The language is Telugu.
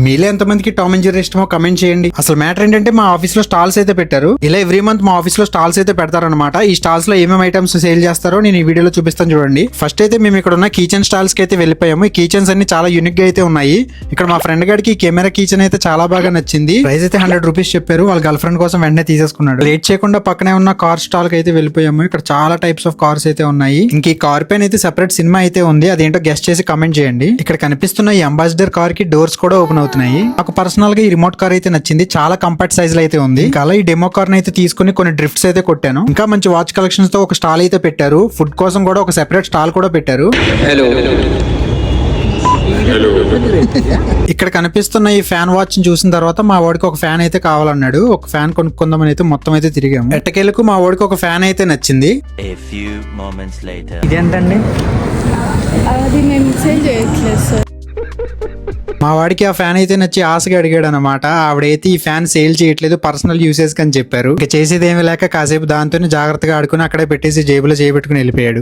మీలో ఎంతమందికి టామ్ అండ్ జెర్రీ ఇష్టమో కమెంట్ చేయండి. అసలు మ్యాటర్ ఏంటంటే మా ఆఫీస్ లో స్టాల్స్ అయితే పెట్టారు. ఇలా ఎవ్రీ మంత్ మా ఆఫీస్ లో స్టాల్స్ అయితే పెడతారనమాట. ఈ స్టాల్స్ లో ఏమేమి ఐటమ్స్ సేల్ చేస్తారో నేను ఈ వీడియోలో చూపిస్తాను చూడండి. ఫస్ట్ అయితే మేము ఇక్కడ ఉన్న కీచెన్ స్టాల్స్ కి అయితే వెళ్ళిపోయాము. ఈ కీచెన్స్ అన్ని చాలా యూనిక్ గా అయితే ఉన్నాయి. ఇక్కడ మా ఫ్రెండ్ గారికి కెమెరా కీచెన్ అయితే చాలా బాగా నచ్చింది. ప్రైస్ అయితే 100 రూపీస్ చెప్పారు. వాళ్ళ గర్ల్ ఫ్రెండ్ కోసం వెంటనే తీసేసుకున్నాడు. లేట్ చేయకుండా పక్కనే ఉన్న కార్ స్టాల్ కి అయితే వెళ్ళిపోయాము. ఇక్కడ చాలా టైప్స్ ఆఫ్ కార్స్ అయితే ఉన్నాయి. ఇంక ఈ కార్ పైన అయితే సెపరేట్ సినిమా అయితే ఉంది. అదేంటో గెస్ట్ చేసి కమెంట్ చేయండి. ఇక్కడ కనిపిస్తున్న ఈ అంబాసిడర్ కార్ కి డోర్స్ కూడా ఓపెన్ అవుతున్నాయి. నాకు పర్సనల్ గా ఈ రిమోట్ కార్ అయితే నచ్చింది. చాలా కంపాక్ట్ సైజ్ లో అయితే ఉంది. ఇంకా అలా ఈ డెమో కార్ అయితే తీసుకుని కొన్ని డ్రిఫ్ట్స్ అయితే కొట్టాను. ఇంకా మంచి వాచ్ కలెక్షన్స్ తో ఒక స్టాల్ అయితే పెట్టారు. ఫుడ్ కోసం కూడా ఒక సెపరేట్ స్టాల్ కూడా పెట్టారు. ఇక్కడ కనిపిస్తున్న ఈ ఫ్యాన్ వాచ్ చూసిన తర్వాత మా వాడికి ఒక ఫ్యాన్ అయితే కావాలన్నాడు. ఒక ఫ్యాన్ కొనుక్కుందామని అయితే మొత్తం అయితే తిరిగాము. ఎట్టకేలకు మా వాడికి ఒక ఫ్యాన్ అయితే నచ్చింది. ఇదేంటండి? అది మేము సేల్ చేయట్లేదు సార్. మా వాడికి ఆ ఫ్యాన్ అయితే నచ్చి ఆశగా అడిగాడు అనమాట. ఆవిడైతే ఈ ఫ్యాన్ సేల్ చేయట్లేదు, పర్సనల్ యూసేజ్ అని చెప్పారు. ఇంకా చేసేది ఏమీ లేక కాసేపు దాంతోనే జాగ్రత్తగా ఆడుకుని అక్కడే పెట్టేసి జేబులో చేయబెట్టుకుని వెళ్ళిపోయాడు.